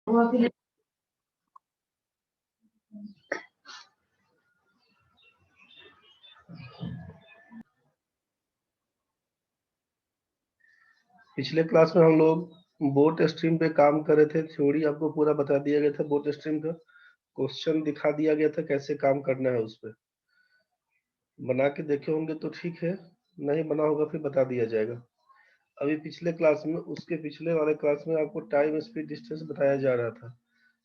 पिछले क्लास में हम लोग बोट स्ट्रीम पे काम कर रहे थे। थ्योरी आपको पूरा बता दिया गया था बोट स्ट्रीम का। क्वेश्चन दिखा दिया गया था कैसे काम करना है। उस पे बना के देखे होंगे तो ठीक है, नहीं बना होगा फिर बता दिया जाएगा। अभी पिछले क्लास में, उसके पिछले वाले क्लास में आपको टाइम स्पीड डिस्टेंस बताया जा रहा था।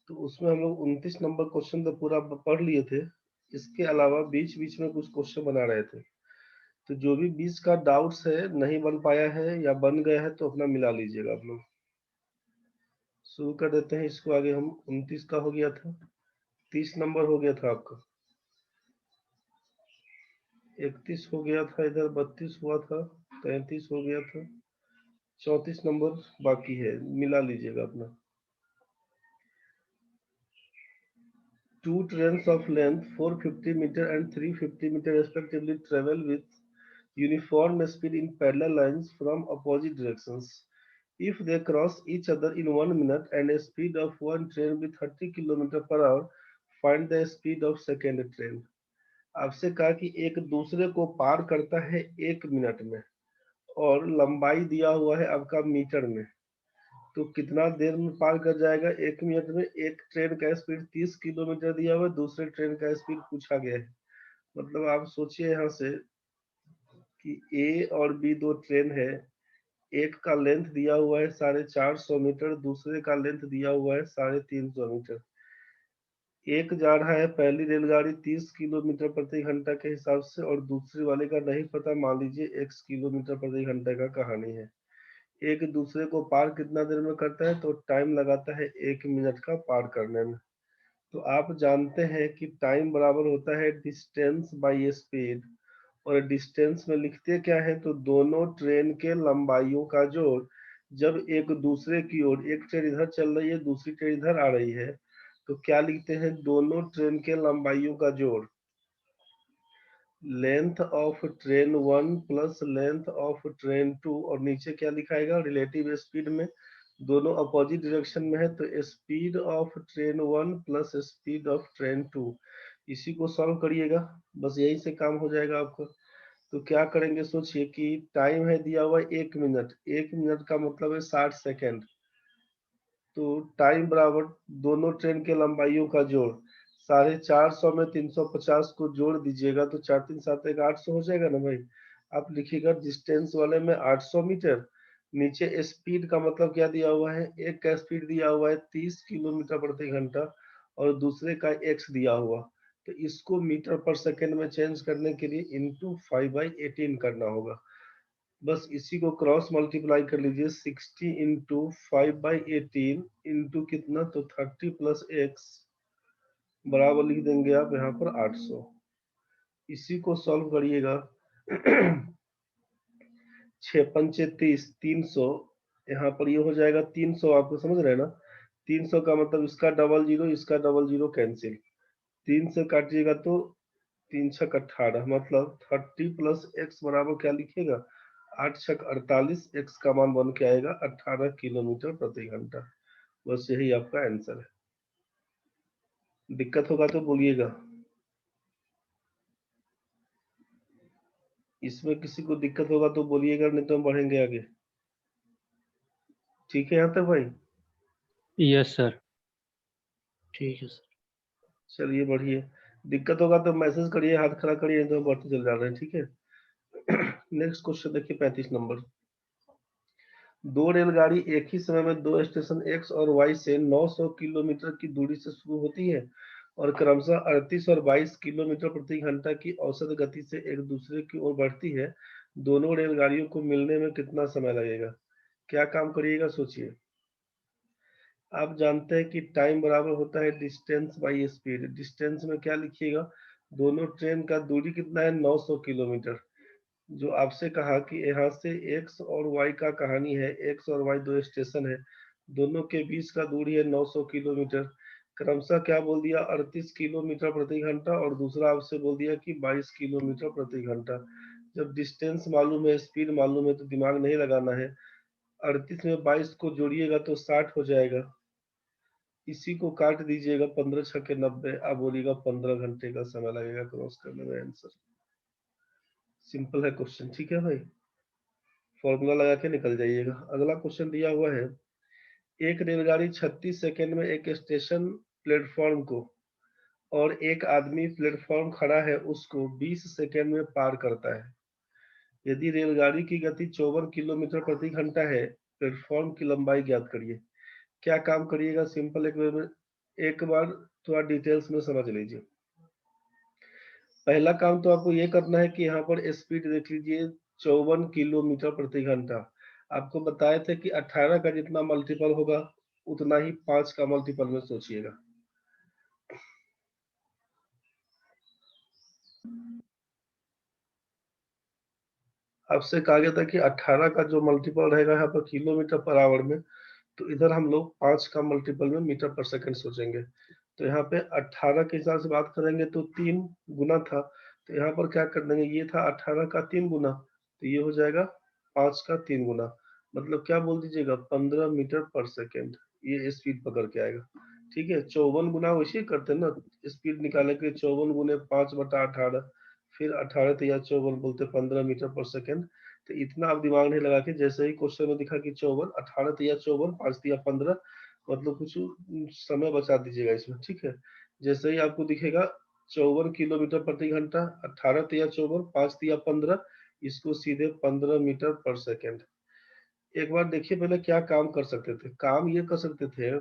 तो उसमें हम लोग 29 नंबर क्वेश्चन तो पूरा पढ़ लिए थे। इसके अलावा बीच बीच में कुछ क्वेश्चन बना रहे थे। तो जो भी बीच का डाउट्स है, नहीं बन पाया है या बन गया है, तो अपना मिला लीजिएगा आप लोग। शुरू कर देते हैं इसको आगे। हम 29 का हो गया था, 30 नंबर हो गया था आपका, 31 हो गया था, इधर 32 हुआ था, 33 हो गया था, 34 नंबर बाकी है, मिला लीजिएगा अपना। Two trains of length 450 meter and 350 meter respectively travel with uniform speed in parallel lines from opposite directions. If they cross each other in 1 minute and a speed of one train with 30 km per hour, find the speed of second train. आपसे कहा कि एक दूसरे को पार करता है 1 minute में और लंबाई दिया हुआ है आपका मीटर में, तो कितना देर में पार कर जाएगा 1 मिनट में। एक ट्रेन का स्पीड 30 किलोमीटर दिया हुआ है, दूसरे ट्रेन का स्पीड पूछा गया है। मतलब आप सोचिए यहाँ से कि ए और बी दो ट्रेन है। एक का लेंथ दिया हुआ है 450 मीटर, दूसरे का लेंथ दिया हुआ है 350 मीटर। एक जा रहा है पहली रेलगाड़ी 30 किलोमीटर प्रति घंटा के हिसाब से और दूसरे वाले का नहीं पता, मान लीजिए x किलोमीटर प्रति घंटा का कहानी है। एक दूसरे को पार कितना देर में करता है, तो टाइम लगाता है 1 मिनट का पार करने में। तो आप जानते हैं कि टाइम बराबर होता है डिस्टेंस बाय स्पीड। और डिस्टेंस में लिखते क्या है, तो दोनों ट्रेन के लंबाइयों का जोड़। जब एक दूसरे की ओर, एक ट्रेन इधर चल रही है, दूसरी ट्रेन इधर आ रही है, तो क्या लिखते हैं, दोनों ट्रेन के लंबाइयों का जोड़। Length of train 1 plus length of train 2, और नीचे क्या लिखाएगा, रिलेटिव स्पीड में दोनों अपोजिट डायरेक्शन में है, तो speed of train 1 plus speed of train 2। इसी को सॉल्व करिएगा, बस यही से काम हो जाएगा आपका। तो क्या करेंगे, सोचिए कि टाइम है दिया हुआ 1 मिनट, 1 मिनट का मतलब है 60 सेकेंड। तो टाइम बराबर दोनों ट्रेन के लंबाइयों का जोड़। 450 में 350 को जोड़ दीजिएगा तो 4 3 7 1 800 हो जाएगा ना भाई। आप लिखिएगा डिस्टेंस वाले में 800 मीटर। नीचे स्पीड का मतलब क्या दिया हुआ है, एक का स्पीड दिया हुआ है 30 किलोमीटर प्रति घंटा और दूसरे का एक्स दिया हुआ। तो इसको मीटर पर सेकेंड में चेंज करने के लिए इंटू 5/18 करना होगा। बस इसी को क्रॉस मल्टीप्लाई कर लीजिए, 60 इंटू 5/18 इंटू कितना, तो 30 प्लस एक्स बराबर लिख देंगे आप यहाँ पर 800। इसी को सॉल्व करिएगा। 6 पंचे 30, 300। यहाँ पर ये हो जाएगा 300, आपको समझ रहे हैं ना। 300 का मतलब इसका डबल जीरो, इसका डबल जीरो कैंसिल। 3 से काटिएगा तो 3 छक 18, मतलब 30 प्लस एक्स बराबर क्या लिखिएगा, 8 छक 48, एक्स का मान बन के आएगा 18 किलोमीटर प्रति घंटा। बस यही आपका आंसर है। दिक्कत होगा तो बोलिएगा। इसमें किसी को दिक्कत होगा तो बोलिएगा, नहीं तो हम बढ़ेंगे आगे। ठीक है यहाँ तक भाई? Yes sir. ठीक है सर। चलिए बढ़िए। दिक्कत होगा तो मैसेज करिए, हाथ खड़ा करिए, तो बढ़ते चल जा रहे हैं। ठीक है। नेक्स्ट क्वेश्चन देखिए, 35 नंबर। दो रेलगाड़ी एक ही समय में दो स्टेशन एक्स और वाई से 900 किलोमीटर की दूरी से शुरू होती है और क्रमशः 38 और 22 किलोमीटर प्रति घंटा की औसत गति से एक दूसरे की ओर बढ़ती है। दोनों रेलगाड़ियों को मिलने में कितना समय लगेगा? क्या काम करिएगा, सोचिए। आप जानते हैं कि टाइम बराबर होता है डिस्टेंस बाई स्पीड। डिस्टेंस में क्या लिखिएगा, दोनों ट्रेन का दूरी कितना है, 900 किलोमीटर। जो आपसे कहा कि यहाँ से एक्स और वाई का कहानी है, एक्स और वाई दो स्टेशन है, दोनों के बीच का दूरी है 900 किलोमीटर। क्रमशः क्या बोल दिया, 38 किलोमीटर प्रति घंटा, और दूसरा आपसे बोल दिया कि 22 किलोमीटर प्रति घंटा। जब डिस्टेंस मालूम है, स्पीड मालूम है, तो दिमाग नहीं लगाना है। 38 में 22 को जोड़िएगा तो 60 हो जाएगा। इसी को काट दीजिएगा, 15 छक्के 90, आप बोलिएगा 15 घंटे का समय लगेगा क्रॉस करने में। आंसर सिंपल है क्वेश्चन, ठीक है भाई, फॉर्मूला लगा के निकल जाइएगा। अगला क्वेश्चन दिया हुआ है, एक रेलगाड़ी 36 सेकंड में एक स्टेशन प्लेटफॉर्म को और एक आदमी प्लेटफॉर्म खड़ा है उसको 20 सेकंड में पार करता है। यदि रेलगाड़ी की गति 54 किलोमीटर प्रति घंटा है, प्लेटफॉर्म की लंबाई ज्ञात करिए। क्या काम करिएगा, सिंपल एक बार थोड़ा डिटेल्स में समझ लीजिए। पहला काम तो आपको ये करना है कि यहाँ पर स्पीड देख लीजिए, 54 किलोमीटर प्रति घंटा। आपको बताए थे कि 18 का जितना मल्टीपल होगा उतना ही 5 का मल्टीपल में सोचिएगा। आपसे कहा गया था कि 18 का जो मल्टीपल रहेगा यहाँ पर किलोमीटर पर आवर में, तो इधर हम लोग 5 का मल्टीपल में मीटर पर सेकंड सोचेंगे। तो यहाँ पे 18 के हिसाब से बात करेंगे तो 3 गुना था, तो यहाँ पर क्या कर देंगे, ये था 18 का 3 गुना, तो ये हो जाएगा 5 का 3 गुना, मतलब क्या बोल दीजिएगा, 15 मीटर पर सेकेंड ये स्पीड पकड़ के आएगा। ठीक है, 54 गुना वैसे करते हैं ना, स्पीड निकालने के लिए 54 गुने 5/18, फिर 18 तो या 54 बोलते 15 मीटर पर सेकेंड। तो इतना आप दिमाग नहीं लगा के, जैसे ही क्वेश्चन में दिखा कि 54, 18 तिया 54, 5 तिया 15, मतलब कुछ समय बचा दीजिएगा इसमें। ठीक है, जैसे ही आपको दिखेगा 54 किलोमीटर प्रति घंटा, 18 तिया 54, 5 तिया 15, इसको सीधे 15 मीटर पर सेकेंड। एक बार देखिए पहले क्या काम कर सकते थे, काम ये कर सकते थे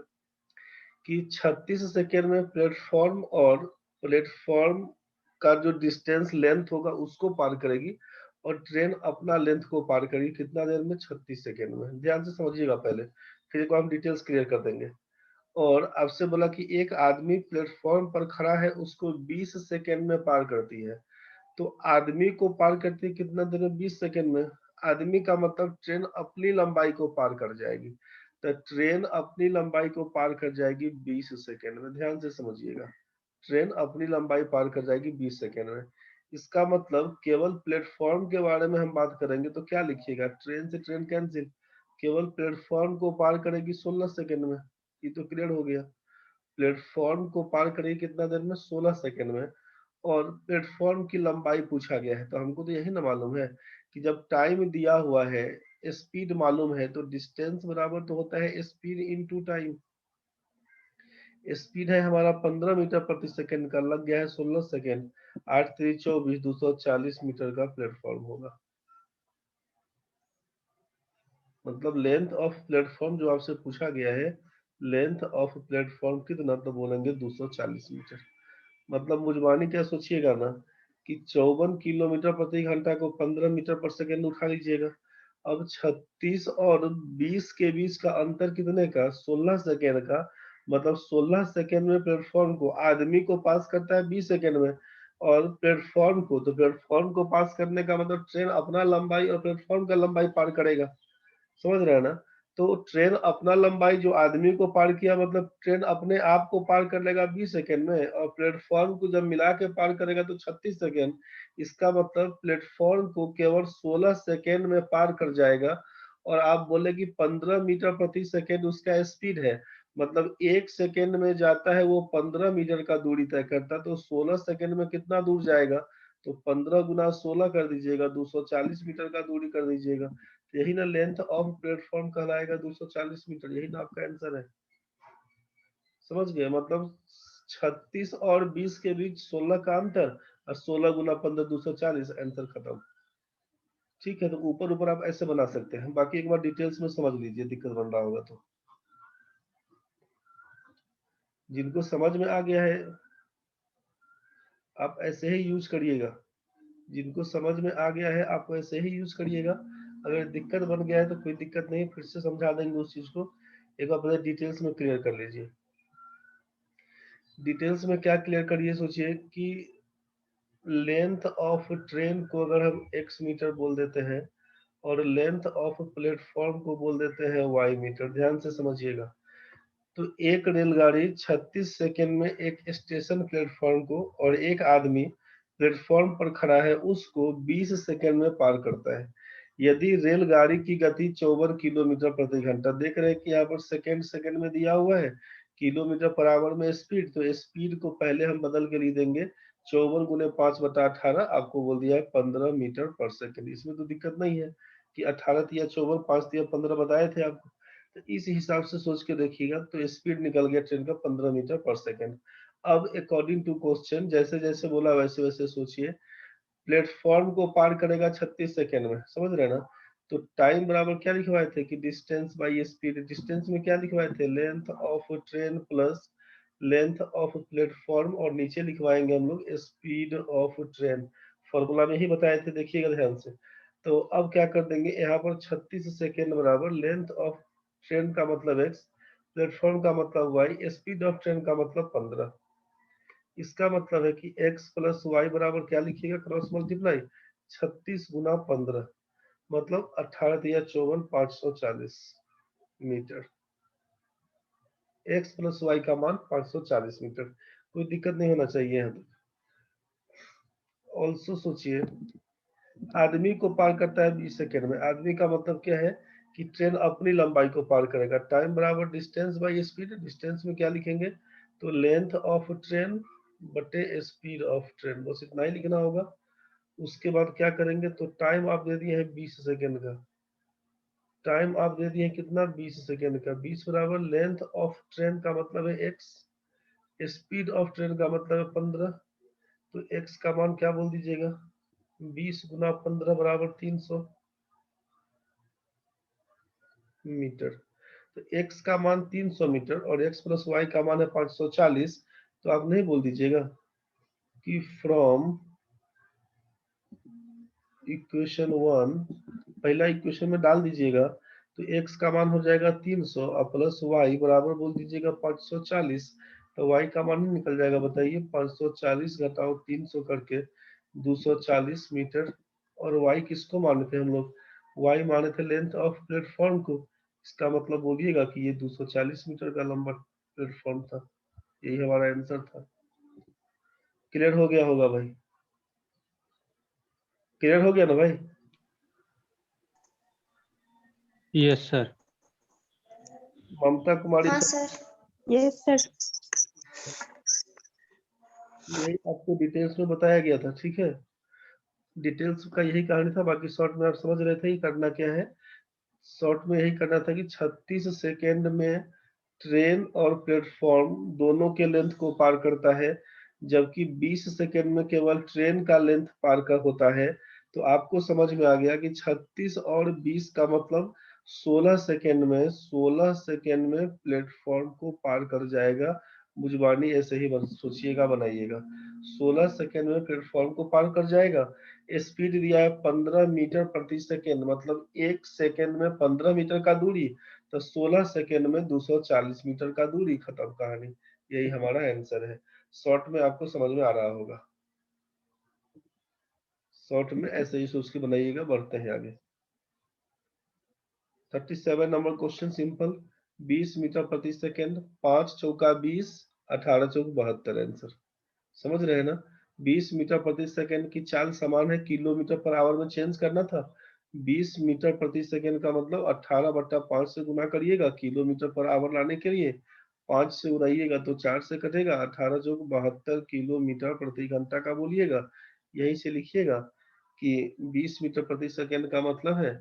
कि 36 सेकेंड में प्लेटफॉर्म और प्लेटफॉर्म का जो डिस्टेंस लेंथ होगा उसको पार करेगी, और ट्रेन अपना लेंथ को पार करेगी कितना देर में, 36 सेकेंड में। ध्यान से समझिएगा पहले, फिर एक बार हम डिटेल्स क्लियर कर देंगे। और आपसे बोला कि एक आदमी प्लेटफॉर्म पर खड़ा है उसको 20 सेकेंड में पार करती है। तो आदमी को पार करती है कितना देर में, 20 सेकेंड में। आदमी का मतलब ट्रेन अपनी लंबाई को पार कर जाएगी, तो ट्रेन अपनी लंबाई को पार कर जाएगी 20 सेकेंड में। ध्यान से समझिएगा, ट्रेन अपनी लंबाई पार कर जाएगी 20 सेकेंड में। इसका मतलब केवल प्लेटफॉर्म के बारे में हम बात करेंगे तो क्या लिखिएगा, ट्रेन से ट्रेन कैंसिल, केवल प्लेटफॉर्म को पार करेगी 16 सेकेंड में। ये तो क्लियर हो गया, प्लेटफॉर्म को पार करेगी कितना देर में, 16 सेकेंड में। और प्लेटफॉर्म की लंबाई पूछा गया है, तो हमको तो यही ना मालूम है कि जब टाइम दिया हुआ है, स्पीड मालूम है, तो डिस्टेंस बराबर तो होता है स्पीड इनटू टाइम। स्पीड है हमारा 15 मीटर प्रति सेकंड का, लग गया है 16 सेकंड, 8 3 24, 240 मीटर का प्लेटफॉर्म होगा। मतलब लेंथ ऑफ प्लेटफॉर्म जो आपसे पूछा गया है, लेंथ ऑफ प्लेटफॉर्म कितना, तो बोलेंगे 240 मीटर। मतलब मुजबानी क्या सोचिएगा ना कि 54 किलोमीटर प्रति घंटा को 15 मीटर पर सेकेंड उठा लीजिएगा। अब 36 और 20 के बीच का अंतर कितने का, 16 सेकेंड का। मतलब 16 सेकेंड में प्लेटफॉर्म को, आदमी को पास करता है 20 सेकेंड में, और प्लेटफॉर्म को, तो प्लेटफॉर्म को पास करने का मतलब ट्रेन अपना लंबाई और प्लेटफॉर्म का लंबाई पार करेगा। समझ रहे हैं ना। तो ट्रेन अपना लंबाई जो आदमी को पार किया, मतलब ट्रेन अपने आप को पार कर लेगा 20 सेकेंड में, और प्लेटफॉर्म को जब मिला के पार करेगा तो 36 सेकेंड। इसका मतलब प्लेटफॉर्म को केवल 16 सेकेंड में पार कर जाएगा। और आप बोले कि 15 मीटर प्रति सेकेंड उसका स्पीड है, मतलब 1 सेकेंड में जाता है वो 15 मीटर का दूरी तय करता, तो 16 सेकेंड में कितना दूर जाएगा, तो 15 गुना 16 कर दीजिएगा, 240 मीटर का दूरी कर दीजिएगा। यही ना लेंथ ऑफ प्लेटफॉर्म कहलाएगा, 240 मीटर, यही ना आपका आंसर है। समझ गए, मतलब 36 और 20 के बीच 16 का अंतर, और 16 गुना 15 240, आंसर खत्म। ठीक है, तो ऊपर ऊपर आप ऐसे बना सकते हैं, बाकी एक बार डिटेल्स में समझ लीजिए, दिक्कत बन रहा होगा तो। जिनको समझ में आ गया है आप ऐसे ही यूज करिएगा, जिनको समझ में आ गया है आप ऐसे ही यूज करिएगा। अगर दिक्कत बन गया है तो कोई दिक्कत नहीं, फिर से समझा देंगे उस चीज को। एक बार पहले डिटेल्स में क्लियर कर लीजिए। डिटेल्स में क्या क्लियर करिए, सोचिए कि लेंथ ऑफ ट्रेन को अगर हम x मीटर बोल देते हैं, और लेंथ ऑफ प्लेटफॉर्म को बोल देते हैं y मीटर। ध्यान से समझिएगा, तो एक रेलगाड़ी 36 सेकेंड में एक स्टेशन प्लेटफॉर्म को और एक आदमी प्लेटफॉर्म पर खड़ा है उसको 20 सेकेंड में पार करता है। यदि रेलगाड़ी की गति 54 किलोमीटर प्रति घंटा, देख रहे हैं कि यहाँ पर सेकेंड सेकेंड में दिया हुआ है किलोमीटर पर आवर में स्पीड, तो स्पीड को पहले हम बदल के लिख देंगे 54 गुने 5/18, आपको बोल दिया है 15 मीटर पर सेकंड। इसमें तो दिक्कत नहीं है कि 18 दिया 54, 5 दिया 15 बताए थे आपको। तो इस हिसाब से सोच के देखिएगा, तो स्पीड निकल गया ट्रेन का 15 मीटर पर सेकंड। अब अकॉर्डिंग टू क्वेश्चन जैसे जैसे बोला वैसे वैसे सोचिए। प्लेटफॉर्म को पार करेगा 36 सेकंड में, समझ रहे ना। तो टाइम बराबर क्या लिखवाए थे कि डिस्टेंस बाय स्पीड। डिस्टेंस में क्या लिखवाए थे, length of train plus length of platform, और नीचे लिखवाएंगे हम लोग स्पीड ऑफ ट्रेन। फॉर्मूला में ही बताए थे, देखिएगा ध्यान से। तो अब क्या कर देंगे, यहाँ पर 36 सेकेंड बराबर लेंथ ऑफ ट्रेन का मतलब x, प्लेटफॉर्म का मतलब y, स्पीड ऑफ ट्रेन का मतलब 15। इसका मतलब है कि x प्लस वाई बराबर क्या लिखिएगा, क्रॉस मल्टीप्लाई 36 गुना 15, मतलब 18 या 54, 540 मीटर। x प्लस वाई का मान 540 मीटर, कोई दिक्कत नहीं होना चाहिए यहाँ तक। ऑल्सो सोचिए, आदमी को पार करता है 20 सेकेंड में। आदमी का मतलब क्या है कि ट्रेन अपनी लंबाई को पार करेगा। टाइम बराबर डिस्टेंस बाय स्पीड। डिस्टेंस में क्या लिखेंगे, तो लेंथ ऑफ ट्रेन बटे स्पीड ऑफ ट्रेन, बस इतना ही लिखना होगा। उसके बाद क्या करेंगे, तो टाइम आप दे दिए हैं 20 सेकेंड का। टाइम आप दे दिए कितना, 20 सेकेंड का। 20 बराबर लेंथ ऑफ ट्रेन का मतलब है x, स्पीड ऑफ ट्रेन का मतलब है 15। तो x का मान क्या बोल दीजिएगा, 20 गुना 15 बराबर 300 मीटर। तो x का मान 300 मीटर और x प्लस वाई का मान है 540। तो आप नहीं बोल दीजिएगा कि फ्रॉम इक्वेशन 1, पहला इक्वेशन में डाल दीजिएगा, तो x का मान हो जाएगा 300 और प्लस y बराबर बोल दीजिएगा 540। तो y का मान ही निकल जाएगा, बताइए 540 घटाओ 300 करके 240 मीटर। और y किसको माने थे हम लोग, y माने थे लेंथ ऑफ प्लेटफॉर्म को। इसका मतलब बोलिएगा कि ये 240 मीटर का लंबा प्लेटफॉर्म था। यही हमारा आंसर था। क्लियर हो गया होगा भाई, क्लियर हो गया ना भाई। Yes sir. ममता कुमारी हाँ सर, सर। Yes sir. यही आपको डिटेल्स में बताया गया था, ठीक है। डिटेल्स का यही कहानी था, बाकी शॉर्ट में आप समझ रहे थे कि करना क्या है। शॉर्ट में यही करना था कि 36 सेकेंड में ट्रेन और प्लेटफॉर्म दोनों के लेंथ को पार करता है, जबकि 20 सेकेंड में केवल ट्रेन का लेंथ पार कर होता है। तो आपको समझ में आ गया कि 36 और 20 का मतलब 16 सेकेंड में, 16 सेकेंड में प्लेटफॉर्म को पार कर जाएगा। मुजबानी ऐसे ही सोचिएगा, बनाइएगा। 16 सेकेंड में प्लेटफॉर्म को पार कर जाएगा। स्पीड दिया है 15 मीटर प्रति सेकेंड, मतलब 1 सेकेंड में 15 मीटर का दूरी, तो 16 सेकेंड में 240 मीटर का दूरी, खत्म कहानी। यही हमारा आंसर है। शॉर्ट में आपको समझ में आ रहा होगा। शॉर्ट में ऐसे ही सोच के बनाइएगा। बढ़ते हैं आगे। 37 नंबर क्वेश्चन सिंपल। 20 मीटर प्रति सेकेंड, 5 चौका 20, 18 चौक 72 आंसर। समझ रहे हैं ना। 20 मीटर प्रति सेकंड की चाल समान है, किलोमीटर पर आवर में चेंज करना था। 20 मीटर प्रति सेकंड का मतलब 18/5 से गुना करिएगा किलोमीटर पर आवर लाने के लिए। 5 से उड़ाइएगा तो 4 से कटेगा, 18 जो 72 किलोमीटर प्रति घंटा का बोलिएगा। यहीं से लिखिएगा कि 20 मीटर प्रति सेकंड का मतलब है,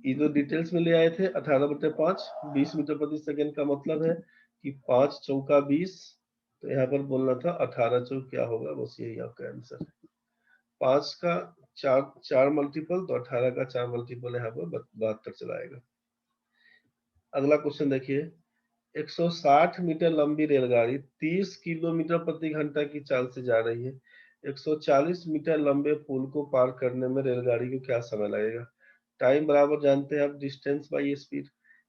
ये जो डिटेल्स में ले आए थे 18/5, 20 मीटर प्रति सेकंड का मतलब है कि 5 चौका 20। तो यहाँ पर बोलना था 18 चौक क्या होगा, बस यही आपका आंसर है। 5 का 4 मल्टीपल, तो 18 का 4 मल्टीपल यहाँ पर 72 चलाएगा। अगला क्वेश्चन देखिए। 160 मीटर लंबी रेलगाड़ी 30 किलोमीटर प्रति घंटा की चाल से जा रही है। 140 मीटर लंबे पुल को पार करने में रेलगाड़ी को क्या समय लगेगा। टाइम बराबर जानते हैं आप, डिस्टेंस बाई स्पीड।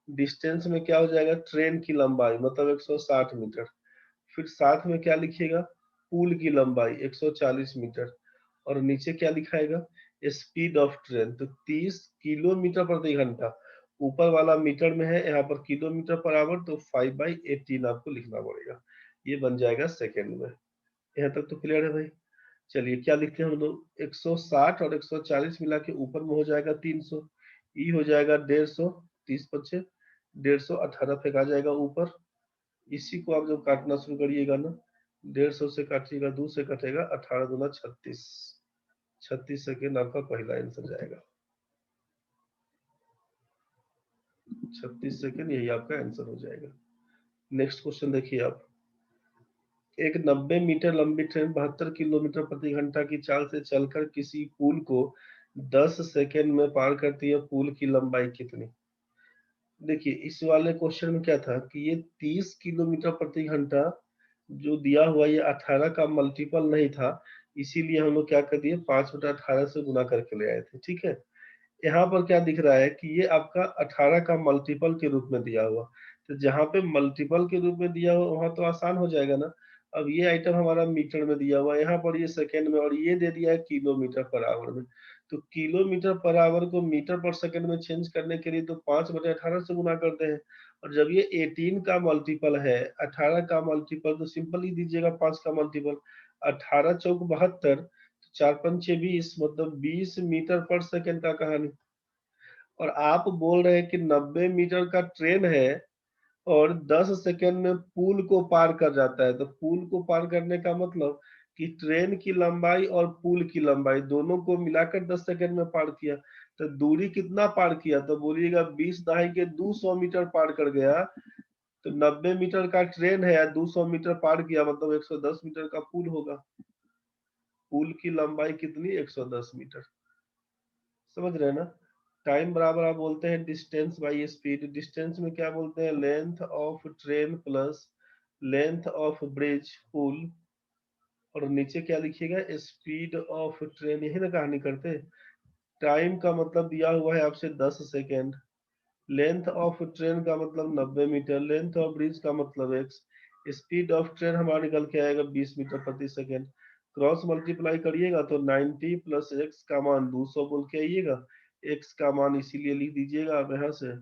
डिस्टेंस में क्या हो जाएगा, ट्रेन की लंबाई मतलब 160 मीटर, फिर साथ में क्या लिखिएगा, पुल की लंबाई 140 मीटर, और नीचे क्या लिखाएगा, स्पीड ऑफ ट्रेन। तो 30 किलोमीटर प्रति घंटा, ऊपर वाला मीटर में है, यहाँ पर किलोमीटर पर आवर, तो 5/18 आपको लिखना पड़ेगा। ये बन जाएगा सेकेंड में। यहाँ तक तो क्लियर है भाई। चलिए क्या लिखते हैं हम लोग, 160 और 140 मिला के ऊपर में हो जाएगा 300, ई हो जाएगा 150, 30 पच्चे 150 फेंका जाएगा ऊपर। इसी को आप जब काटना शुरू करिएगा ना, 150 से काटिएगा, 2 से कटेगा, 18 दूना 36, 36 सेकेंड आपका पहला आंसर जाएगा। 36 सेकेंड यही आपका आंसर हो जाएगा। नेक्स्ट क्वेश्चन देखिए आप। एक 90 मीटर लंबी ट्रेन 72 किलोमीटर प्रति घंटा की चाल से चलकर किसी पुल को 10 सेकेंड में पार करती है। पुल की लंबाई कितनी? देखिए इस वाले क्वेश्चन में क्या था कि ये 30 किलोमीटर प्रति घंटा जो दिया हुआ, ये 18 का मल्टीपल नहीं था, इसीलिए हम लोग क्या कर दिए, 5/18 से गुना करके ले आए थे। ठीक है, यहाँ पर क्या दिख रहा है कि ये आपका 18 का मल्टीपल के रूप में दिया हुआ, तो जहाँ पे मल्टीपल के रूप में दिया हुआ वहां तो आसान हो जाएगा ना। अब ये आइटम हमारा मीटर में दिया हुआ है, यहाँ पर ये सेकेंड में, और ये दे दिया है किलोमीटर पर आवर में। तो किलोमीटर पर आवर को मीटर पर सेकेंड में चेंज करने के लिए तो 5/18 से गुना करते हैं। और जब ये 18 का मल्टीपल है, 18 का मल्टीपल, तो सिंपल ही दीजिएगा 5 का मल्टीपल, 18 चौक 72, 4×5 = 20, मतलब 20 मीटर पर सेकेंड का कहानी। और आप बोल रहे हैं कि 90 मीटर का ट्रेन है और 10 सेकेंड में पुल को पार कर जाता है, तो पुल को पार करने का मतलब कि ट्रेन की लंबाई और पुल की लंबाई दोनों को मिलाकर 10 सेकेंड में पार किया। तो दूरी कितना पार किया? तो बोलिएगा 20 दहाई के 200 मीटर पार कर गया। तो 90 मीटर का ट्रेन है, 200 मीटर पार किया, मतलब 110 मीटर का पुल होगा। पुल की लंबाई कितनी? 110 मीटर। समझ रहे हैं ना? टाइम बराबर आप बोलते हैं डिस्टेंस बाई स्पीड। डिस्टेंस में क्या बोलते हैं? Length of train plus length of bridge पुल, और नीचे क्या लिखिएगा? Speed of train. यही ना कहानी करते। टाइम का मतलब दिया हुआ है आपसे 10 सेकेंड, लेंथ ऑफ ट्रेन का मतलब 90 मीटर, लेंथ ऑफ ब्रिज का मतलब x, स्पीड ऑफ ट्रेन हमारा निकल के आएगा 20 मीटर प्रति सेकेंड। क्रॉस मल्टीप्लाई करिएगा तो 90 प्लस x का मान 200 बोल के आइएगा। x का मान इसीलिए लिख दीजिएगा आप यहाँ से,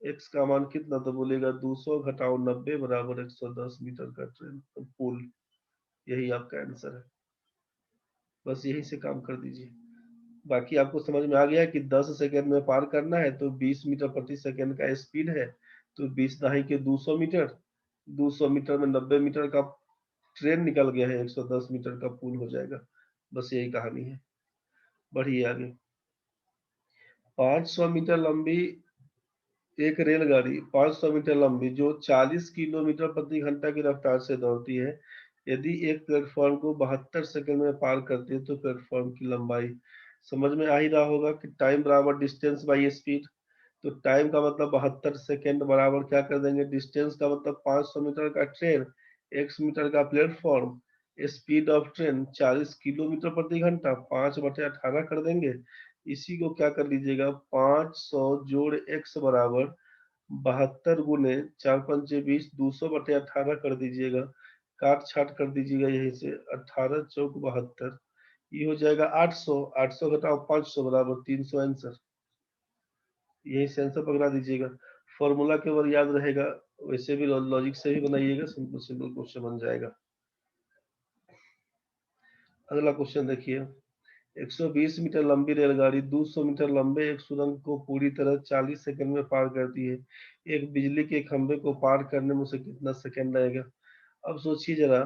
x का मान कितना? तो बोलेगा 200 घटाओ 90 बराबर 110 मीटर का ट्रेन पुल। यही आपका आंसर है। बस यही से काम कर दीजिए। बाकी आपको समझ में आ गया कि 10 सेकेंड में पार करना है तो 20 मीटर प्रति सेकेंड का स्पीड है, तो 20 दहाई के 200 मीटर, 200 मीटर में 90 मीटर का ट्रेन निकल गया है, 110 मीटर का पुल हो जाएगा। बस यही कहानी है। बढ़िए आगे। 500 मीटर लंबी एक रेलगाड़ी 500 मीटर लंबी जो 40 किलोमीटर प्रति घंटा की रफ्तार से दौड़ती है, यदि एक प्लेटफॉर्म को 72 सेकंड में पार करती है तो प्लेटफॉर्म की लंबाई। समझ में आ ही रहा होगा कि टाइम बराबर डिस्टेंस बाई स्पीड। तो टाइम का मतलब 72 सेकंड बराबर क्या कर देंगे? डिस्टेंस का मतलब 500 मीटर का ट्रेन, x मीटर का platform, speed of train 40 kilometre प्रति घंटा, 5/18 कर देंगे। इसी को क्या कर लीजिएगा? 500 जोड़ x बराबर 72 गुने 4×5 = 20, 200/18 कर दीजिएगा। काट छाट कर दीजिएगा यहीं से, 18 चौक 72, ये हो जाएगा 800। 800 घटाओ 500 बराबर 300 आंसर। यही से आंसर पकड़ा दीजिएगा। फॉर्मूला केवल याद रहेगा, वैसे भी लॉजिक से भी बनाइएगा, सिंपल सिंपल क्वेश्चन बन जाएगा। अगला क्वेश्चन देखिए। 120 मीटर लंबी रेलगाड़ी 200 मीटर लंबे एक सुरंग को पूरी तरह 40 सेकंड में पार करती है। एक बिजली के खंभे को पार करने में उसे कितना सेकंड लगेगा? अब सोचिए जरा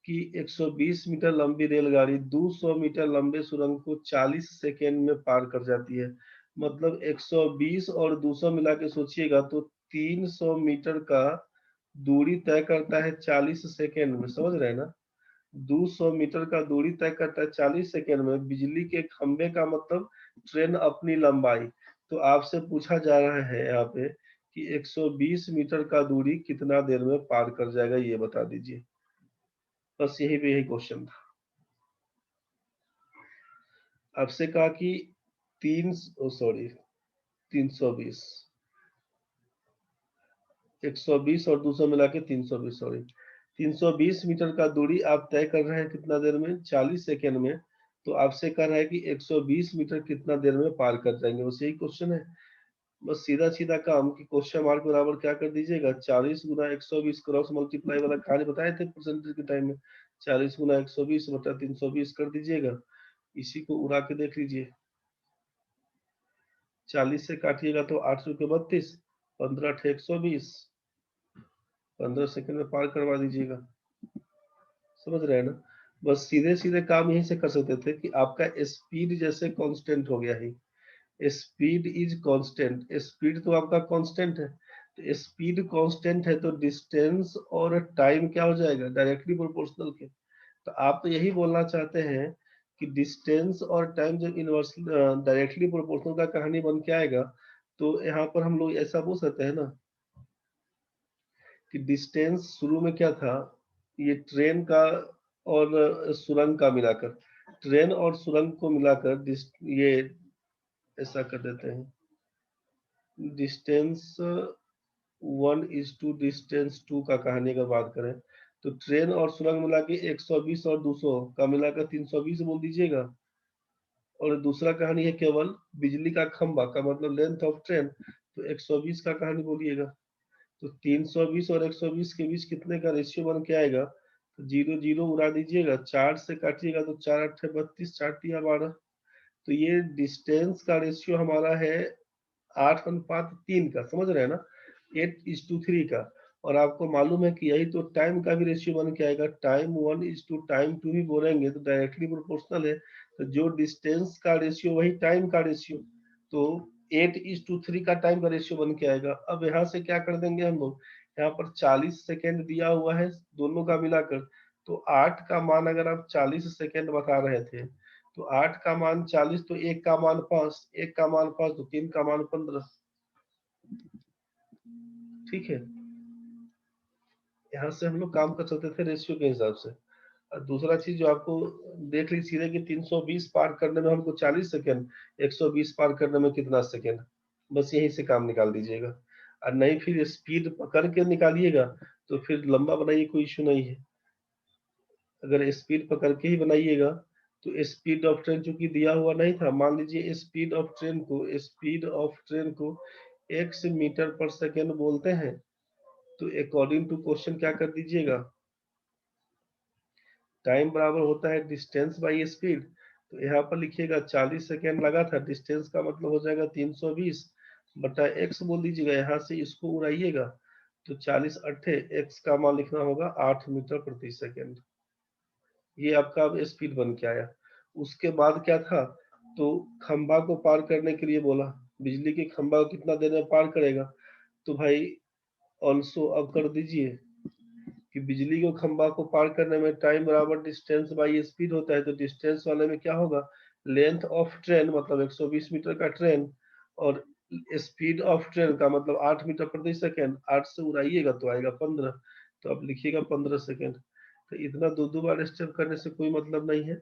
कि 120 मीटर लंबी रेलगाड़ी 200 मीटर लंबे सुरंग को 40 सेकंड में पार कर जाती है, मतलब 120 और 200 मिला के सोचिएगा तो 300 मीटर का दूरी तय करता है 40 सेकंड में। समझ रहे हैं ना? 200 मीटर का दूरी तय करता है 40 सेकंड में। बिजली के खंभे का मतलब ट्रेन अपनी लंबाई। तो आपसे पूछा जा रहा है यहाँ पे कि 120 मीटर का दूरी कितना देर में पार कर जाएगा, ये बता दीजिए। बस यही पे यही क्वेश्चन था। आपसे कहा कि 320, 120 और 200 मिला के 320, सॉरी 320 मीटर का दूरी आप तय कर रहे हैं कितना देर में? 40 सेकेंड में। तो आपसे कह रहा है कि 120 मीटर कितना देर में पार कर जाएंगे, बस यही क्वेश्चन है। बस सीधा सीधा काम कि क्वेश्चन मार्क बराबर क्या कर दीजिएगा? 40 गुना 120 क्रॉस मल्टीप्लाई वाला कहानी बताए थे परसेंटेज के टाइम में, 40 गुना 120 बटा 320 कर दीजिएगा। इसी को उड़ा के देख लीजिए। 40 से काटिएगा तो 8 के 32, 15 120, 15 सेकंड में पार करवा दीजिएगा। समझ रहे हैं ना? बस सीधे सीधे काम यहीं से कर सकते थे कि आपका स्पीड जैसे कांस्टेंट हो गया है, स्पीड इज कांस्टेंट, स्पीड तो आपका कांस्टेंट है, तो स्पीड कांस्टेंट है तो डिस्टेंस और टाइम क्या हो जाएगा, डायरेक्टली प्रोपोर्शनल के। तो आप तो यही बोलना चाहते हैं कि डिस्टेंस और टाइम जब इनवर्स डायरेक्टली प्रोपोर्शनल का कहानी बन के आएगा, तो यहाँ पर हम लोग ऐसा बोल सकते हैं ना कि डिस्टेंस शुरू में क्या था, ये ट्रेन का और सुरंग का मिलाकर, ट्रेन और सुरंग को मिलाकर ये ऐसा कर देते हैं, डिस्टेंस 1:2 डिस्टेंस 2 का कहानी का बात करें, तो ट्रेन और सुरंग मिला के 120 और 200 का मिलाकर 320 बोल दीजिएगा। और दूसरा कहानी है केवल बिजली का खंभा का मतलब लेंथ ऑफ ट्रेन, तो 120 का कहानी बोलिएगा। तो 320 और 120 के बीच कितने का रेशियो बन के आएगा, तो 0 0 उड़ा दीजिएगा, 4 से काटिएगा तो 4 8 32, 4 3 12। तो ये डिस्टेंस का रेशियो हमारा है 8:3 का, समझ रहे हैं ना, 8:3 का। और आपको मालूम है कि यही तो टाइम का भी रेशियो बन के आएगा, टाइम 1:टाइम 2 भी बोलेंगे तो डायरेक्टली प्रोपोर्शनल है, तो जो डिस्टेंस का रेशियो वही टाइम का रेशियो, तो 8:3 का टाइम का रेशियो बन के आएगा। अब यहाँ से क्या कर देंगे हम लोग, यहाँ पर 40 सेकेंड दिया हुआ है दोनों का मिलाकर, तो 8 का मान अगर आप 40 सेकेंड बता रहे थे, तो 8 का मान 40, तो 1 का मान 5, 1 का मान 5 तो 3 का मान 15। ठीक है, यहाँ से हम लोग काम कर सकते थे रेशियो के हिसाब से। और दूसरा चीज जो आपको देख लीजिए कि 320 पार करने में हमको 40 सेकेंड, 120 पार करने में कितना सेकेंड, बस यहीं से काम निकाल दीजिएगा। और नहीं फिर स्पीड पकड़ के निकालिएगा तो फिर लंबा बनाइए, कोई इशू नहीं है। अगर स्पीड पकड़ के ही बनाइएगा तो स्पीड ऑफ ट्रेन चूंकि दिया हुआ नहीं था, मान लीजिए स्पीड ऑफ ट्रेन को x मीटर पर सेकेंड बोलते हैं, तो अकॉर्डिंग टू क्वेश्चन क्या कर दीजिएगा, टाइम बराबर होता है डिस्टेंस बाई स्पीड। तो यहाँ पर लिखिएगा 40 सेकेंड लगा था, डिस्टेंस का मतलब हो जाएगा 320 बटा x बोल दीजिएगा, यहाँ से इसको उड़ाइएगा तो 40 अट्ठे x का मान लिखना होगा 8 मीटर प्रति सेकेंड। ये आपका अब स्पीड बन के आया। उसके बाद क्या था, तो खंभा को पार करने के लिए बोला, बिजली के खंभा को कितना देर में पार करेगा, तो भाई ऑल्सो अब कर दीजिए कि बिजली को खंभा को पार करने में टाइम बराबर डिस्टेंस बाई स्पीड होता है, तो डिस्टेंस वाले में क्या होगा, लेंथ ऑफ ट्रेन मतलब 120 मीटर का ट्रेन, और स्पीड ऑफ ट्रेन का मतलब 8 मीटर प्रति सेकेंड, 8 से उड़ाइएगा तो आएगा 15, तो अब लिखिएगा 15 सेकेंड। तो इतना दो बार स्टेप करने से कोई मतलब नहीं है,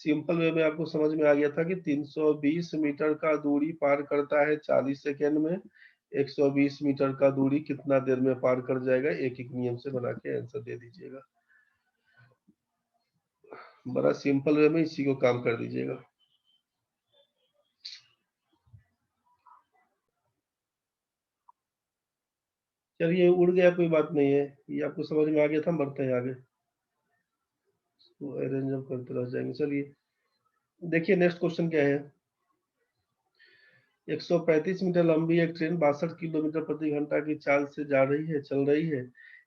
सिंपल वे में आपको समझ में आ गया था कि 320 मीटर का दूरी पार करता है 40 सेकेंड में, 120 मीटर का दूरी कितना देर में पार कर जाएगा, एक एक नियम से बना के आंसर दे दीजिएगा। बड़ा सिंपल वे में इसी को काम कर दीजिएगा। चलिए उड़ गया, कोई बात नहीं है, ये आपको समझ में आ गया था, हम बढ़ते हैं आगे, तो अरेंज हम करते रह जाएंगे। चलिए देखिए नेक्स्ट क्वेश्चन क्या है, 135 मीटर लंबी एक ट्रेन 62 किलोमीटर प्रति घंटा की चाल से जा रही है, चल रही है।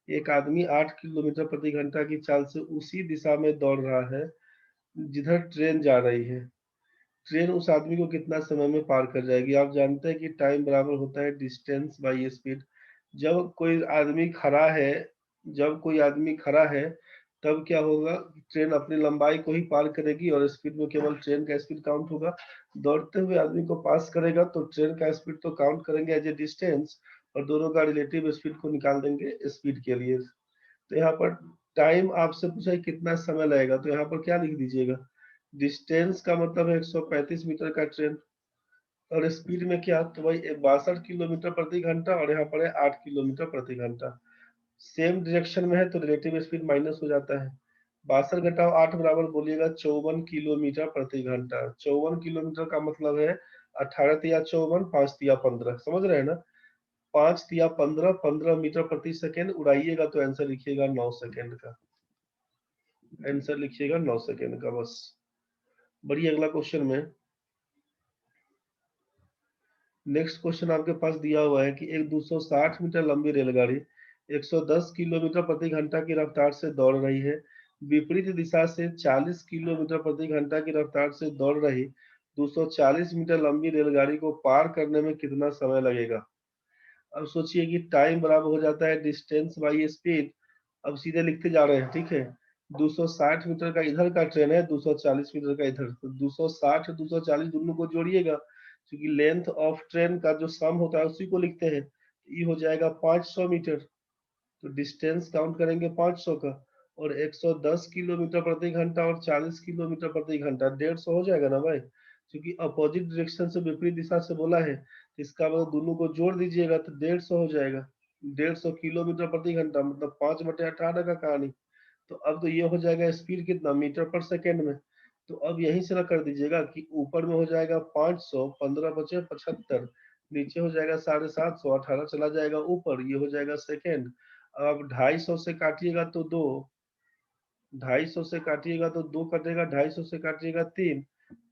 एक आदमी 8 किलोमीटर प्रति घंटा की चाल से उसी दिशा में दौड़ रहा है जिधर ट्रेन जा रही है। ट्रेन उस आदमी को कितना समय में पार कर जाएगी। आप जानते हैं कि टाइम बराबर होता है डिस्टेंस बाई स्पीड। जब कोई आदमी खड़ा है जब कोई आदमी खड़ा है तब क्या होगा, ट्रेन अपनी लंबाई को ही पार करेगी और स्पीड में केवल ट्रेन का स्पीड काउंट होगा। दौड़ते हुए आदमी को पास करेगा तो ट्रेन का स्पीड तो काउंट करेंगे एज ए डिस्टेंस, और दोनों का रिलेटिव स्पीड को निकाल देंगे स्पीड के लिए। तो यहाँ पर टाइम आपसे पूछा है कितना समय लगेगा, तो यहाँ पर क्या लिख दीजिएगा, डिस्टेंस का मतलब है 135 मीटर का ट्रेन, और स्पीड में क्या, तो भाई 62 किलोमीटर प्रति घंटा, और यहाँ पर है 8 किलोमीटर प्रति घंटा। सेम डायरेक्शन में है तो रिलेटिव स्पीड माइनस हो जाता है। 62 घटाओ 8 बराबर बोलिएगा 54 किलोमीटर प्रति घंटा। 54 किलोमीटर का मतलब है 18 तिया 54, 5 तिया 15, समझ रहे हैं ना, 5 तिया 15, 15 मीटर प्रति सेकेंड उड़ाइएगा तो आंसर लिखिएगा 9 सेकेंड का, आंसर लिखिएगा 9 सेकेंड का बस। बढ़िए अगला क्वेश्चन में, नेक्स्ट क्वेश्चन आपके पास दिया हुआ है कि एक 260 मीटर लंबी रेलगाड़ी 110 किलोमीटर प्रति घंटा की रफ्तार से दौड़ रही है। विपरीत दिशा से 40 किलोमीटर प्रति घंटा की रफ्तार से दौड़ रही 240 मीटर लंबी रेलगाड़ी को पार करने में कितना समय लगेगा। अब सोचिए कि टाइम बराबर हो जाता है डिस्टेंस बाई स्पीड। अब सीधे लिखते जा रहे हैं, ठीक है। 260 मीटर का इधर का ट्रेन है, 240 मीटर का इधर, तो 260 240 दोनों को जोड़िएगा, क्योंकि लेंथ ऑफ ट्रेन का जो सम होता है उसी को लिखते हैं। ये हो जाएगा 500 मीटर। तो डिस्टेंस काउंट करेंगे 500 का, और 110 किलोमीटर प्रति घंटा और 40 किलोमीटर प्रति घंटा, 150 हो जाएगा ना भाई, क्योंकि अपोजिट डायरेक्शन से विपरीत दिशा से बोला है, तो इसका मतलब दोनों को जोड़ दीजिएगा तो 150 हो जाएगा। 150 किलोमीटर प्रति घंटा मतलब 5/18 का कहानी। तो अब तो ये हो जाएगा स्पीड कितना, मीटर पर सेकेंड में। तो अब यहीं से ना कर दीजिएगा कि ऊपर में हो जाएगा 500, 15 बचे 75, नीचे हो जाएगा 750, 18 चला जाएगा ऊपर, ये हो जाएगा सेकेंड। अब 250 से काटिएगा तो 2, 250 से काटिएगा तो 2 कटेगा, 250 से काटिएगा 3,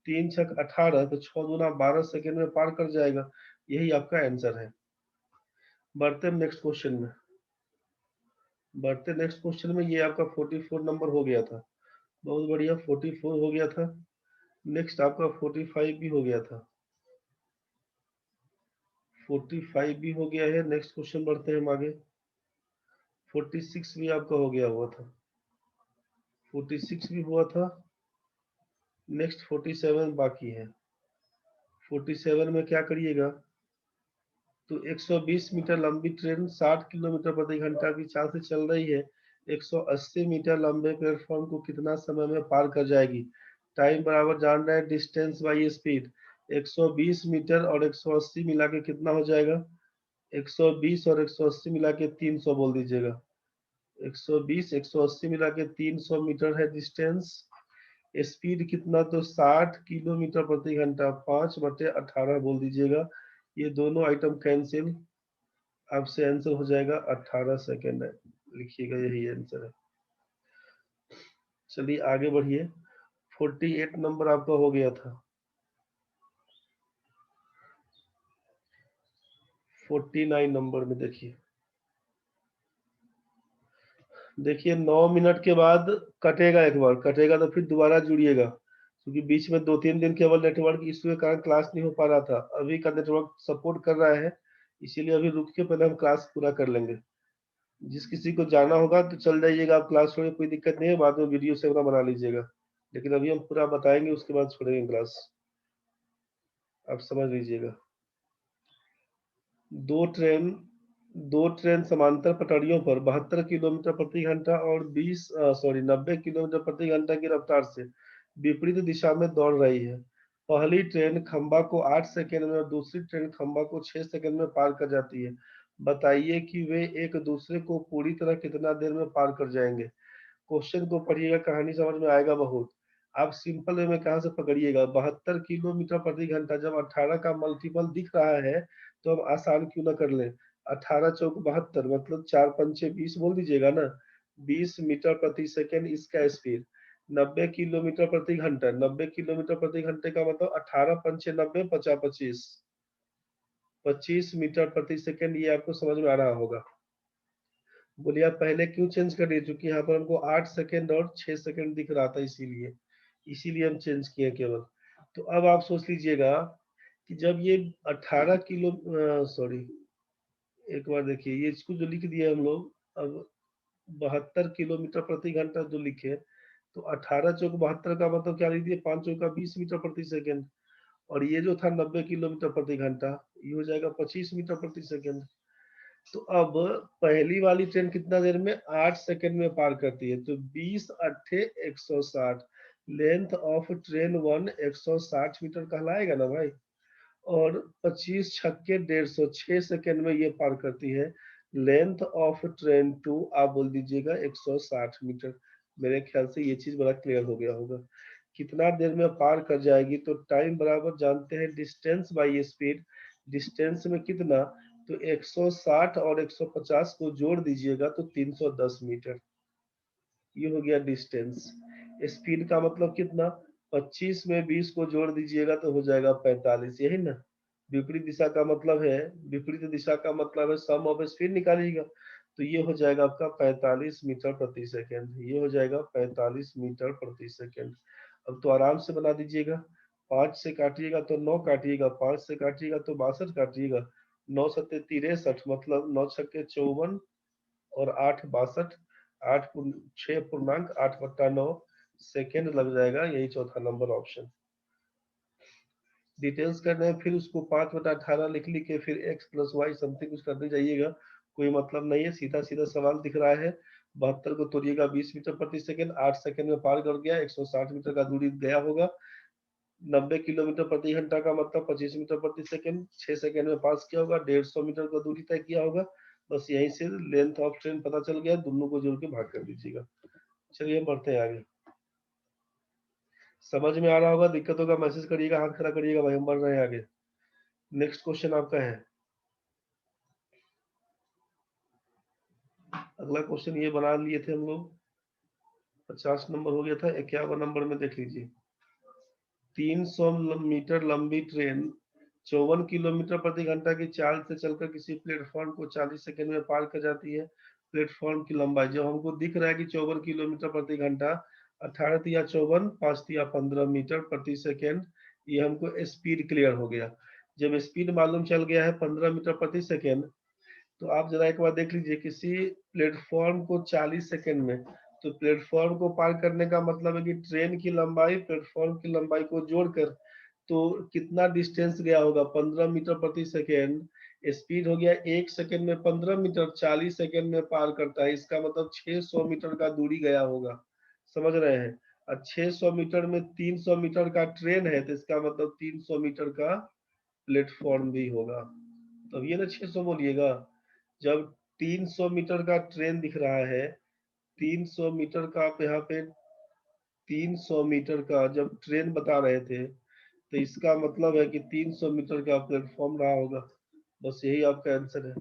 3 छक 18, तो 6 दूना 12 सेकेंड में पार कर जाएगा। यही आपका आंसर है। बढ़ते हैं नेक्स्ट क्वेश्चन में। बढ़ते नेक्स्ट क्वेश्चन में, ये आपका 44 नंबर हो गया था। बहुत बढ़िया, 44 हो गया था। नेक्स्ट आपका 45 भी हो गया था। 45 भी हो गया है। नेक्स्ट क्वेश्चन बढ़ते हैं हम आगे। 46 भी आपका हो गया हुआ था। 46 भी हुआ था। नेक्स्ट 47 बाकी है। 47 में क्या करिएगा, तो 120 मीटर लंबी ट्रेन 60 किलोमीटर प्रति घंटा की चाल से चल रही है। 180 मीटर लंबे प्लेटफॉर्म को कितना समय में पार कर जाएगी। टाइम बराबर जान रहे हैं डिस्टेंस बाई स्पीड। 120 मीटर और 180 मिला के कितना हो जाएगा, 120 और 180 मिला के 300 बोल दीजिएगा। 120 180 मिला के 300 मीटर है डिस्टेंस। स्पीड कितना, तो 60 किलोमीटर प्रति घंटा, 5/18 बोल दीजिएगा। ये दोनों आइटम कैंसिल, आपसे आंसर हो जाएगा 18 सेकेंड है। लिखिएगा, यही आंसर है। चलिए आगे बढ़िए। 48 नंबर आपका हो गया था। 49 नंबर में देखिए, देखिए 9 मिनट के बाद कटेगा, एक बार कटेगा तो फिर दोबारा जुड़िएगा, क्योंकि बीच में 2-3 दिन केवल नेटवर्क इशू के कारण क्लास नहीं हो पा रहा था। अभी का नेटवर्क सपोर्ट कर रहा है, इसीलिए अभी रुक के पहले हम क्लास पूरा कर लेंगे। जिस किसी को जाना होगा तो चल जाइएगा आप क्लास छोड़े, कोई दिक्कत नहीं है, बाद में वीडियो से अपना बना लीजिएगा। लेकिन अभी हम पूरा बताएंगे, उसके बाद छोड़ेंगे क्लास, आप समझ लीजिएगा। दो ट्रेन दो ट्रेन समांतर पटरियों पर 72 किलोमीटर प्रति घंटा और 90 किलोमीटर प्रति घंटा की रफ्तार से विपरीत दिशा में दौड़ रही है। पहली ट्रेन खंबा को 8 सेकंड में और दूसरी ट्रेन खंबा को 6 सेकंड में पार कर जाती है। बताइए कि वे एक दूसरे को पूरी तरह कितना देर में पार कर जाएंगे। क्वेश्चन को पढ़िएगा, कहानी समझ में आएगा बहुत। आप सिंपल वे में कहाँ से पकड़िएगा, 72 किलोमीटर प्रति घंटा जब 18 का मल्टीपल दिख रहा है तो हम आसान क्यों ना कर लें। 18 चौक 72 मतलब 4 पंचे 20 बोल दीजिएगा ना। 20 मीटर प्रति सेकेंड इसका स्पीड। 90 किलोमीटर प्रति घंटा, 90 किलोमीटर प्रति घंटे का मतलब 18 पंचे 90, 50 25, 25 मीटर प्रति सेकेंड। ये आपको समझ में आ रहा होगा। बोलिए आप पहले क्यों चेंज कर दिए, क्योंकि यहाँ पर हमको 8 सेकंड और 6 सेकंड दिख रहा था, इसीलिए इसीलिए हम चेंज किए केवल। तो अब आप सोच लीजिएगा कि जब ये 18 किलो, सॉरी, एक बार देखिए ये इसको जो लिख दिए हम लोग। अब 72 किलोमीटर प्रति घंटा जो लिखे, तो 18 चौक 72 का मतलब क्या लिख दिए, 5 चौका 20 मीटर प्रति सेकेंड। और ये जो था 90 किलोमीटर प्रति घंटा, ये हो जाएगा 25 मीटर प्रति सेकेंड। तो अब पहली वाली ट्रेन कितना देर में, 8 सेकंड में पार करती है, तो 20 अट्ठे 160। लेंथ ऑफ ट्रेन 1 160 मीटर कहलाएगा ना भाई। और 25 छक्के 150, 6 सेकंड में ये पार करती है। लेंथ ऑफ ट्रेन 2 आप बोल दीजिएगा 160 मीटर। मेरे ख्याल से ये चीज बड़ा क्लियर हो गया होगा, कितना देर में पार कर जाएगी। तो टाइम बराबर जानते हैं डिस्टेंस बाई स्पीड। डिस्टेंस में कितना, तो 160 और 150 को जोड़ दीजिएगा तो 310 मीटर। ये हो गया डिस्टेंस। स्पीड का मतलब कितना, 25 में 20 को जोड़ दीजिएगा तो हो जाएगा 45, यही ना। विपरीत दिशा का मतलब है, विपरीत दिशा का मतलब है सम ऑफ स्पीड निकालिएगा। तो ये हो जाएगा आपका 45 मीटर प्रति सेकेंड, ये हो जाएगा 45 मीटर प्रति सेकेंड। अब तो आराम से बना दीजिएगा। 5 से काटिएगा तो 9 काटिएगा, 5 से काटिएगा तो 62 काटिएगा, 9 सत्ते 63, मतलब 9 छक्के 54 और 8 62, 6.8/9 सेकेंड लग जाएगा। यही चौथा नंबर ऑप्शन। डिटेल्स करना है फिर उसको 5/18 लिख के फिर x प्लस वाई समथिंग कुछ करने जाइएगा, कोई मतलब नहीं है। सीधा सीधा सवाल दिख रहा है। 72 को तोड़िएगा 20 मीटर प्रति सेकेंड, 8 सेकेंड में पार कर गया। 160 मीटर का दूरी गया होगा। 90 किलोमीटर प्रति घंटा का मतलब 25 मीटर प्रति सेकेंड, 6 सेकेंड में पास किया होगा। 150 मीटर का दूरी तय किया होगा। बस यहीं से लेंथ ऑफ ट्रेन पता चल गया, दोनों को जोड़ के भाग कर दीजिएगा। चलिए बढ़ते हैं आगे। समझ में आ रहा होगा, दिक्कत होगा मैसेज करिएगा, हाथ खड़ा करिएगा भाई, हम बढ़ रहे हैं आगे। नेक्स्ट क्वेश्चन आपका है। अगला क्वेश्चन ये बना लिए थे हम लोग, 50 नंबर हो गया था। 51 नंबर में देख लीजिए। 300 मीटर लंबी ट्रेन 54 किलोमीटर प्रति घंटा की चाल से चलकर किसी प्लेटफॉर्म को 40 सेकंड में पार कर जाती है। प्लेटफॉर्म की लंबाई जो हमको दिख रहा है कि 54 किलोमीटर प्रति घंटा, 18 तिया 54, 5 तिया 15 मीटर प्रति सेकेंड, ये हमको स्पीड क्लियर हो गया। जब स्पीड मालूम चल गया है 15 मीटर प्रति सेकेंड, तो आप जरा एक बार देख लीजिए, किसी प्लेटफॉर्म को 40 सेकंड में, तो प्लेटफॉर्म को पार करने का मतलब है कि ट्रेन की लंबाई प्लेटफॉर्म की लंबाई को जोड़कर तो कितना डिस्टेंस गया होगा, 15 मीटर प्रति सेकेंड। स्पीड हो गया 1 सेकंड में 15 मीटर, 40 सेकंड में पार करता है, इसका मतलब 600 मीटर का दूरी गया होगा। समझ रहे हैं? और 600 मीटर में 300 मीटर का ट्रेन है, तो इसका मतलब 300 मीटर का प्लेटफॉर्म भी होगा। तब ये ना 600 बोलिएगा। जब 300 मीटर का ट्रेन दिख रहा है, 300 मीटर का आप यहाँ पे 300 मीटर का जब ट्रेन बता रहे थे, तो इसका मतलब है कि 300 मीटर का प्लेटफॉर्म रहा होगा। बस यही आपका आंसर है।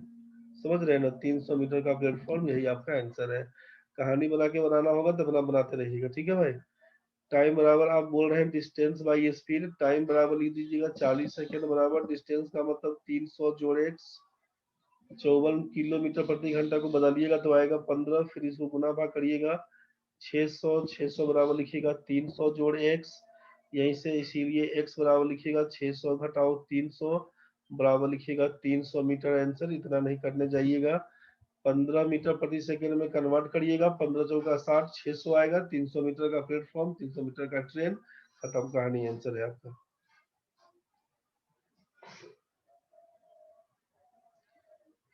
समझ रहे हैं ना? 300 मीटर का प्लेटफॉर्म, यही आपका आंसर है। कहानी बना के बनाना होगा तो अपना बनाते रहिएगा, ठीक है भाई। टाइम बराबर आप बोल रहे हैं डिस्टेंस बाई स्पीड, टाइम बराबर लिख दीजिएगा 40 सेकेंड बराबर डिस्टेंस का मतलब 300 जोड़ एक्स, 54 किलोमीटर प्रति घंटा को बदलिएगा तो आएगा 15, फिर इसको गुना भाग करिएगा 600, 600 बराबर लिखिएगा 300 जोड़ एक्स, यहीं से इसीलिए एक्स बराबर लिखिएगा 600 घटाओ 300 बराबर लिखिएगा 300 मीटर। आंसर इतना नहीं करने जाइएगा, 15 मीटर प्रति सेकेंड में कन्वर्ट करिएगा, 15 चौका 60, 600 आएगा। 300 मीटर का प्लेटफॉर्म, 300 मीटर का ट्रेन, खत्म कहानी, आंसर है आपका।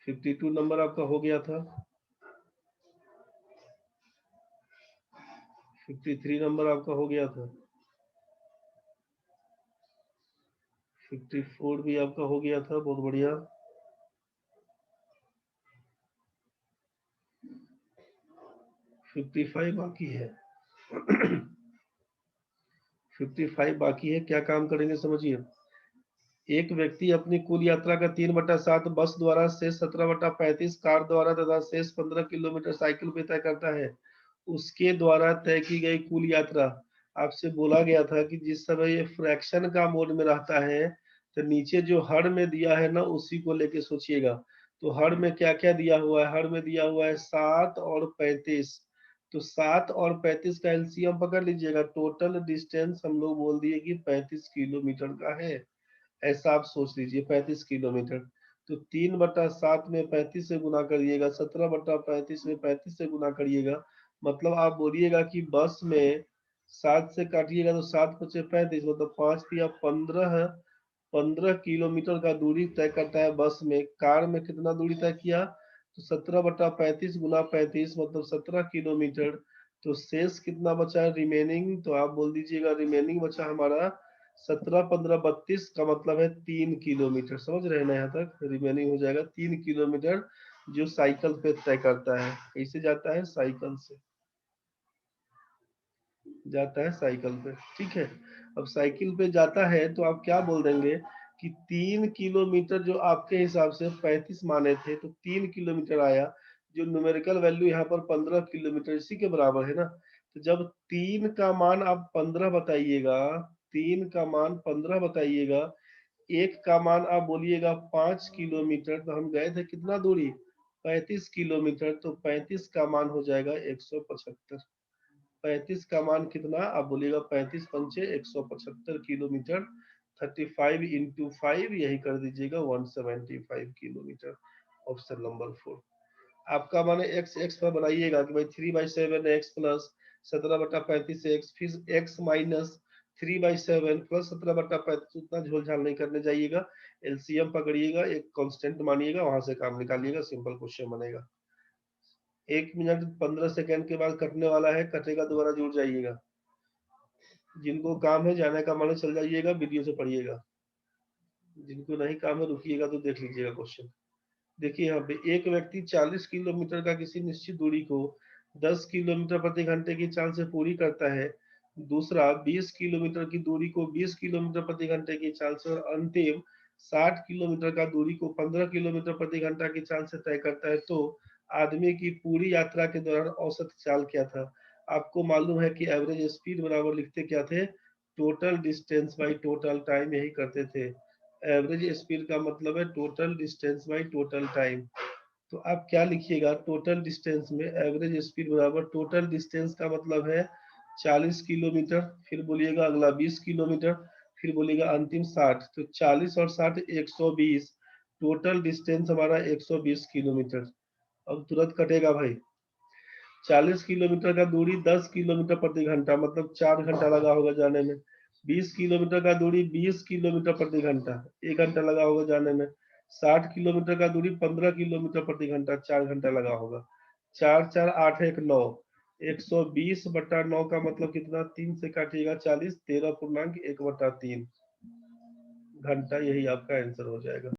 52 नंबर आपका हो गया था। 53 नंबर आपका हो गया था। 54 भी आपका हो गया था, बहुत बढ़िया। 55 बाकी है। 55 बाकी है, क्या काम करेंगे समझिए। एक व्यक्ति अपनी कुल यात्रा का 3/7 बस द्वारा, शेष 17/35 कार द्वारा तथा शेष 15 किलोमीटर साइकिल पे तय करता है। उसके द्वारा तय की गई कुल यात्रा, आपसे बोला गया था कि जिस समय ये फ्रैक्शन का मोड में रहता है, तो नीचे जो हर में दिया है ना, उसी को लेके सोचिएगा। तो हर में क्या क्या दिया हुआ है? हर में दिया हुआ है 7 और 35। तो 7 और 35 का एलसीएम पकड़ लीजिएगा, टोटल डिस्टेंस हम लोग बोल दिए कि 35 किलोमीटर का है। ऐसा आप सोच लीजिए 35 किलोमीटर। तो 3/7 में 35 से गुना करिएगा, 17/35 में 35 से गुना करिएगा, मतलब आप बोलिएगा कि बस में 7 से काटिएगा तो 7 पचे 35, मतलब 5 या 15, 15 किलोमीटर का दूरी तय करता है बस में। कार में कितना दूरी तय किया? तो 17/35 गुना 35 मतलब 17 किलोमीटर। तो शेष कितना बचा रिमेनिंग? तो आप बोल दीजिएगा रिमेनिंग बचा हमारा 17, 15, 32 का मतलब है 3 किलोमीटर। समझ रहे हैं ना? यहाँ तक रिमेनिंग हो जाएगा 3 किलोमीटर, जो साइकिल पे तय करता है। कैसे जाता है? साइकिल से जाता है, साइकिल पे, ठीक है। अब साइकिल पे जाता है तो आप क्या बोल देंगे कि 3 किलोमीटर, जो आपके हिसाब से 35 माने थे, तो 3 किलोमीटर आया। जो न्यूमेरिकल वैल्यू यहाँ पर 15 किलोमीटर इसी के बराबर है ना। तो जब 3 का मान आप 15 बताइएगा, 3 का मान 15 बताइएगा, एक का मान आप बोलिएगा 5 किलोमीटर, तो हम गए थे कितना दूरी, 35 किलोमीटर, तो 35 का मान हो जाएगा 175। 35 का मान कितना, आप बोलिएगा 35 पंचे 175 किलोमीटर, 35 इंटू 5, यही कर दीजिएगा 175 किलोमीटर। Option number 4। आपका माने एक्स एक्स पर बनाइएगा कि भाई 3/7 एक्स प्लस 17/35 एक्स, फिर एक्स माइनस 3/7 प्लस 17/35, उतना झोलझाल नहीं करने जाइएगा। एलसीएम पकड़िएगा, एक कांस्टेंट मानिएगा, वहां से काम निकालिएगा, सिंपल क्वेश्चन बनेगा। 1 मिनट 15 सेकंड के बाद कटने वाला है, कटेगा दोबारा जुड़ जाइएगा। जिनको काम है जाने का माने चल जाइएगा, वीडियो से पढ़िएगा। जिनको नहीं काम है रुकिएगा तो देख लीजिएगा क्वेश्चन। देखिए यहाँ पे एक व्यक्ति 40 किलोमीटर का किसी निश्चित दूरी को 10 किलोमीटर प्रति घंटे की चाल से पूरी करता है, दूसरा 20 किलोमीटर की दूरी को 20 किलोमीटर प्रति घंटे की चाल से, और अंतिम 60 किलोमीटर का दूरी को 15 किलोमीटर प्रति घंटा की चाल से तय करता है, तो आदमी की पूरी यात्रा के दौरान औसत चाल क्या था। आपको मालूम है कि एवरेज स्पीड बराबर लिखते क्या थे, total distance by total time, यही करते थे। एवरेज स्पीड का मतलब है total distance by total time. तो आप क्या लिखिएगा, टोटल डिस्टेंस में एवरेज स्पीड बराबर टोटल डिस्टेंस का मतलब है 40 किलोमीटर, फिर बोलिएगा अगला 20 किलोमीटर, फिर बोलिएगा अंतिम 60, तो 40 और 60 120, टोटल डिस्टेंस हमारा 120 किलोमीटर। अब तुरंत कटेगा भाई। 40 किलोमीटर का दूरी 10 किलोमीटर प्रति घंटा, मतलब 4 घंटा लगा होगा जाने में। 20 किलोमीटर का दूरी 20 किलोमीटर प्रति घंटा, 1 घंटा लगा होगा जाने में। 60 किलोमीटर का दूरी 15 किलोमीटर प्रति घंटा, 4 घंटा लगा होगा। 4 4 8 1 9, 120/9 का मतलब कितना, 3 से काटिएगा 40, 13 पूर्णांक 1/3 घंटा, यही आपका आंसर हो जाएगा।